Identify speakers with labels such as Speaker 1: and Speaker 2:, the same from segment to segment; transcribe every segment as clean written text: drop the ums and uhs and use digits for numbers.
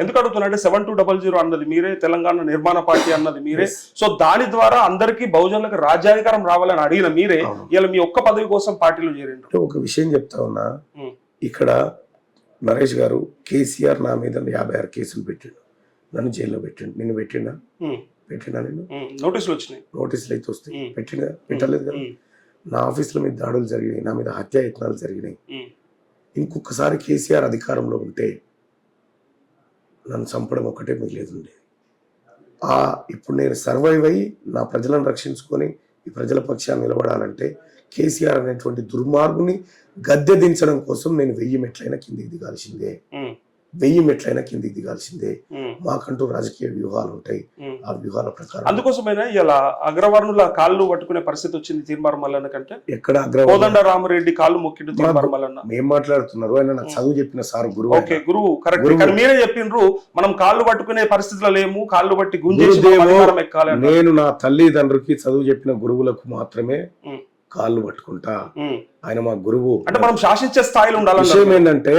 Speaker 1: ఎందుకు అడుగుతున్నా అంటే 7200 అన్నది మీరే, తెలంగాణ నిర్మాణ పార్టీ అన్నది మీరే. సో దాని ద్వారా అందరికీ బహుజనులకు రాజ్యాధికారం రావాలని అడిగిన మీరే ఇలా మీ ఒక్క పదవి కోసం పార్టీలో చేరిండు.
Speaker 2: ఒక విషయం చెప్తా ఉన్నా, ఇక్కడ నరేష్ గారు కేసీఆర్ నా మీద 56 కేసులు పెట్టిండు, నన్ను జైల్లో పెట్టిండు. నిన్ను పెట్టిండా? నేను
Speaker 1: నోటీసులు వచ్చినాయి.
Speaker 2: నోటీసులు అయితే వస్తాయి, పెట్టలేదు కదా. నా ఆఫీసుల మీద దాడులు జరిగినాయి, నా మీద హత్యాయత్నాలు జరిగినాయి. ఇంకొకసారి కేసీఆర్ అధికారంలో ఉంటే నన్ను చంపడం ఒకటే మిగిలేదుండే. ఇప్పుడు నేను సర్వైవ్ అయ్యి నా ప్రజలను రక్షించుకొని ఈ ప్రజల పక్షాన్ని నిలబడాలంటే కేసీఆర్ అనేటువంటి దుర్మార్గుని గద్దె దించడం కోసం నేను 1000 మెట్లైనా కిందికి దిగాల్సిందే. 1000 మెట్లైనా కిందికి దిగాల్సిందే. మాకంటూ రాజకీయ వ్యూహాలు ఉంటాయి, ఆ వ్యూహాల ప్రకారం.
Speaker 1: అందుకోసమైనా ఇలా అగ్రవర్ణుల కాళ్ళు పట్టుకునే పరిస్థితి వచ్చింది తీర్మార్ మల్లన్న కంటే.
Speaker 2: ఎక్కడ
Speaker 1: కోదండ రామరెడ్డి కాళ్ళు మొక్కిండు తీర్మార్ మల్లన్న.
Speaker 2: ఏం మాట్లాడుతున్నారు? ఆయన నాకు చదువు చెప్పిన సార్ గురువు.
Speaker 1: ఓకే, గురువు కరెక్ట్. కానీ మీరే చెప్పిండ్రు మనం కాళ్ళు పట్టుకునే పరిస్థితిలో లేము, కాళ్ళు పట్టి గుంజేసి ఎక్కాలి.
Speaker 2: నేను నా తల్లిదండ్రులకి చదువు చెప్పిన గురువులకు మాత్రమే కాళ్ళు పట్టుకుంటా. ఆయన మా గురువు.
Speaker 1: అంటే మనం శాసించే స్థాయిలో ఉండాలి.
Speaker 2: విషయం ఏంటంటే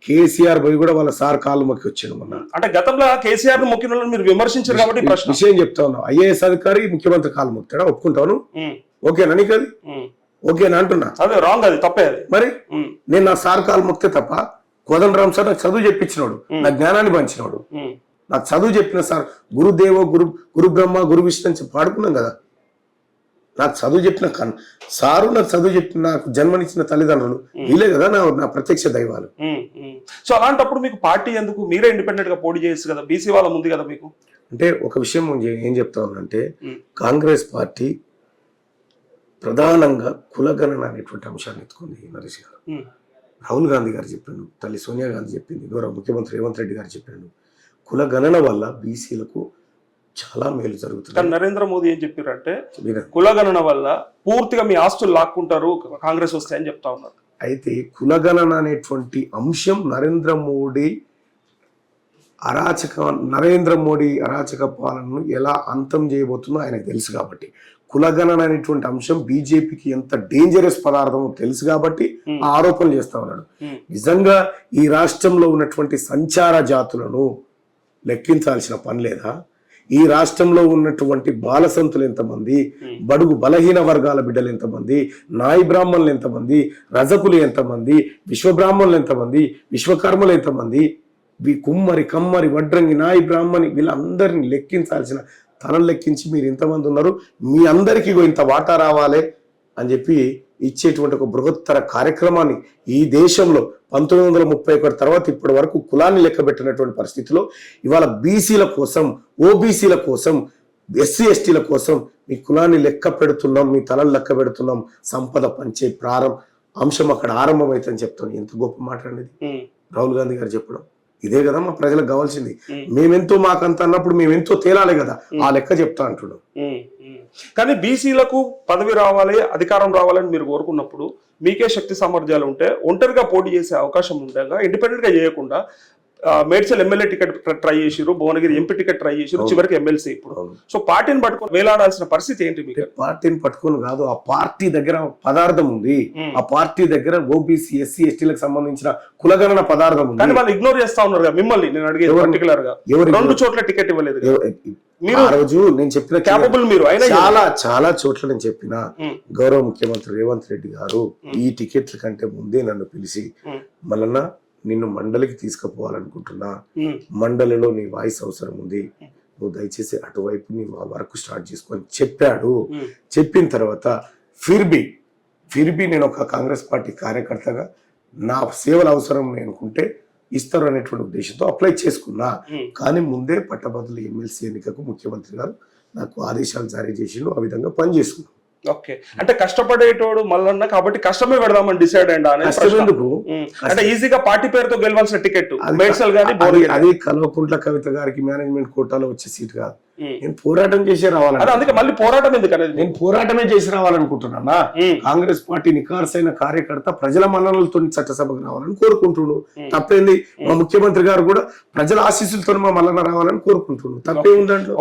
Speaker 2: కేసీఆర్ పోయి కూడా వాళ్ళ సార్ కాళ్ళు మొక్కి వచ్చాడు మొన్న.
Speaker 1: అంటే గతంలో కేసీఆర్ మొక్కిన వాళ్ళని మీరు విమర్శించారు కాబట్టి
Speaker 2: విషయం చెప్తా ఉన్నావు. ఐఏఎస్ అధికారి ముఖ్యమంత్రి కాళ్ళు మొక్తాడా? ఒప్పుకుంటాను. ఓకేనా నీకు? అది ఓకేనా అంటున్నా?
Speaker 1: అదే రాంగ్, అది తప్పే. అది
Speaker 2: మరి నేను నా సార్ కాళ్ళు మొక్తే తప్ప? కోదండరామ్ సార్ నాకు చదువు చెప్పించినాడు, నా జ్ఞానాన్ని పంచినాడు. నాకు చదువు చెప్పిన సార్ గురుదేవో గురు బ్రహ్మ గురు విష్ణు అని పాడుకున్నాం కదా. నాకు చదువు చెప్పిన సారు, నాకు చదువు చెప్పిన, నాకు జన్మనిచ్చిన తల్లిదండ్రులు వీలే కదా నా ప్రత్యక్ష దైవాలు.
Speaker 1: సో అలాంటప్పుడు మీకు పార్టీ ఎందుకు? మీరే ఇండిపెండెంట్ గా పోటీ చేయొచ్చు కదా, బీసీ వాళ్ళ ఉంది కదా మీకు.
Speaker 2: అంటే ఒక విషయం ఏం చెప్తా ఉన్నానంటే, కాంగ్రెస్ పార్టీ ప్రధానంగా కులగణన అనేటువంటి అంశాన్ని ఎత్తుకుంది. నరేష్ గారు, రాహుల్ గాంధీ గారు చెప్పిండు, తల్లి సోనియా గాంధీ చెప్పింది, గౌరవ ముఖ్యమంత్రి రేవంత్ రెడ్డి గారు చెప్పిండు, కులగణన వల్ల బీసీలకు చాలా మేలు జరుగుతుంది.
Speaker 1: కానీ నరేంద్ర మోదీ ఏం చెప్పారంటే కులగణన వల్ల పూర్తిగా మీ ఆస్తులు లాక్కుంటారు కాంగ్రెస్ వస్తాయని చెప్తా ఉన్నారు.
Speaker 2: అయితే కులగణన అనేటువంటి అంశం నరేంద్ర మోడీ అరాచక పాలనను ఎలా అంతం చేయబోతుందో ఆయనకు తెలుసు కాబట్టి, కులగణన అనేటువంటి అంశం బీజేపీకి ఎంత డేంజరస్ పదార్థమో తెలుసు కాబట్టి ఆ ఆరోపణలు చేస్తా ఉన్నాడు. నిజంగా ఈ రాష్ట్రంలో ఉన్నటువంటి సంచార జాతులను లెక్కించాల్సిన పని లేదా? ఈ రాష్ట్రంలో ఉన్నటువంటి బాలసంతులు ఎంతమంది, బడుగు బలహీన వర్గాల బిడ్డలు ఎంతమంది, నాయి బ్రాహ్మణులు ఎంతమంది, రజకులు ఎంతమంది, విశ్వబ్రాహ్మణులు ఎంతమంది, విశ్వకర్మలు ఎంతమంది, కుమ్మరి కమ్మరి వడ్రంగి నాయి బ్రాహ్మణి వీళ్ళందరినీ లెక్కించాల్సిన తనలు లెక్కించి మీరు ఇంతమంది ఉన్నారు, మీ అందరికీ ఇంత వాటా రావాలి అని చెప్పి ఇచ్చేటువంటి ఒక బృహత్తర కార్యక్రమాన్ని ఈ దేశంలో 1931 తర్వాత ఇప్పటి వరకు కులాన్ని లెక్క పెట్టినటువంటి పరిస్థితిలో ఇవాళ బీసీల కోసం, ఓబీసీల కోసం, ఎస్సీ ఎస్టీల కోసం మీ కులాన్ని లెక్క పెడుతున్నాం, మీ తలలు లెక్క పెడుతున్నాం, సంపద పంచే అంశం అక్కడ ఆరంభమైతుందని చెప్తాను. ఎంత గొప్ప మాట అనేది రాహుల్ గాంధీ గారు చెప్పడం. ఇదే కదా మా ప్రజలకు కావాల్సింది. మేమెంతో మాకంత అన్నప్పుడు మేమెంతో తేలాలి కదా, ఆ లెక్క చెప్తా అంటున్నాం.
Speaker 1: కానీ బీసీలకు పదవి రావాలి, అధికారం రావాలని మీరు కోరుకున్నప్పుడు మీకే శక్తి సామర్థ్యాలు ఉంటే ఒంటరిగా పోటీ చేసే అవకాశం ఉండగా ఇండిపెండెంట్ గా చేయకుండా మేడ్చల్ ఎమ్మెల్యే టికెట్ ట్రై చేసిరు, భువనగిరి ఎంపీ టికెట్ ట్రై చేసిరు, చివరికి ఎమ్మెల్సీ. ఇప్పుడు సో పార్టీని పట్టుకొని వేలాడాల్సిన పరిస్థితి ఏంటి మీకు?
Speaker 2: పార్టీని పట్టుకొని కాదు, ఆ పార్టీ దగ్గర పదార్థం ఉంది, ఆ పార్టీ దగ్గర ఓబీసీ ఎస్సీ ఎస్టీలకు సంబంధించిన కులగణన పదార్థం ఉంది.
Speaker 1: కానీ వాళ్ళు ఇగ్నోర్ చేస్తా ఉన్నారు కదా మిమ్మల్ని. నేను అడిగే పర్టికులర్ గా 2 చోట్ల టికెట్ ఇవ్వలేదు.
Speaker 2: మీరు ఆ రోజు నేను చెప్పిన
Speaker 1: క్యాపబుల్ మీరు
Speaker 2: చాలా చోట్ల నేను చెప్పిన గౌరవ ముఖ్యమంత్రి రేవంత్ రెడ్డి గారు ఈ టికెట్ల కంటే ముందే నన్ను పిలిచి, మళ్ళా నిన్ను మండలికి తీసుకుపోవాలనుకుంటున్నా, మండలిలో నీ వాయిస్ అవసరం ఉంది, నువ్వు దయచేసి అటువైపు నీ వర్క్ స్టార్ట్ చేసుకొని చెప్పాడు. చెప్పిన తర్వాత ఫిర్బీ నేను ఒక కాంగ్రెస్ పార్టీ కార్యకర్తగా నా సేవలు అవసరం అనుకుంటే ఇస్తారు అనేటువంటి ఉద్దేశంతో అప్లై చేసుకున్నా. కానీ ముందే పట్టభద్రుల ఎమ్మెల్సీ ఎన్నికకు ముఖ్యమంత్రి గారు నాకు ఆదేశాలు జారీ చేసిండు, ఆ విధంగా పనిచేసుకున్నాం.
Speaker 1: ఓకే, అంటే కష్టపడేటోడు మల్లన్న కాబట్టి కష్టమే పెడదామని డిసైడ్ అయ్యండి. అంటే ఈజీగా పార్టీ పేరుతో గెలవాల్సిన టికెట్
Speaker 2: అది కల్వకుంట్ల కవిత గారికి మేనేజ్మెంట్ కోటాలో వచ్చే సీట్ కాదు. నేను పోరాటం చేసి రావాలని,
Speaker 1: అందుకే మళ్ళీ పోరాటం ఎందుకు అనేది
Speaker 2: నేను పోరాటమే చేసి రావాలనుకుంటున్నా. కాంగ్రెస్ పార్టీ నిఖార్సైన కార్యకర్త ప్రజల మన్ననలతో చట్టసభకు రావాలని కోరుకుంటున్నాడు. తప్పేంది? మా ముఖ్యమంత్రి గారు కూడా ప్రజల ఆశీస్సులతో మా మల్లన్న రావాలని కోరుకుంటున్నాడు. తప్పేముందంటే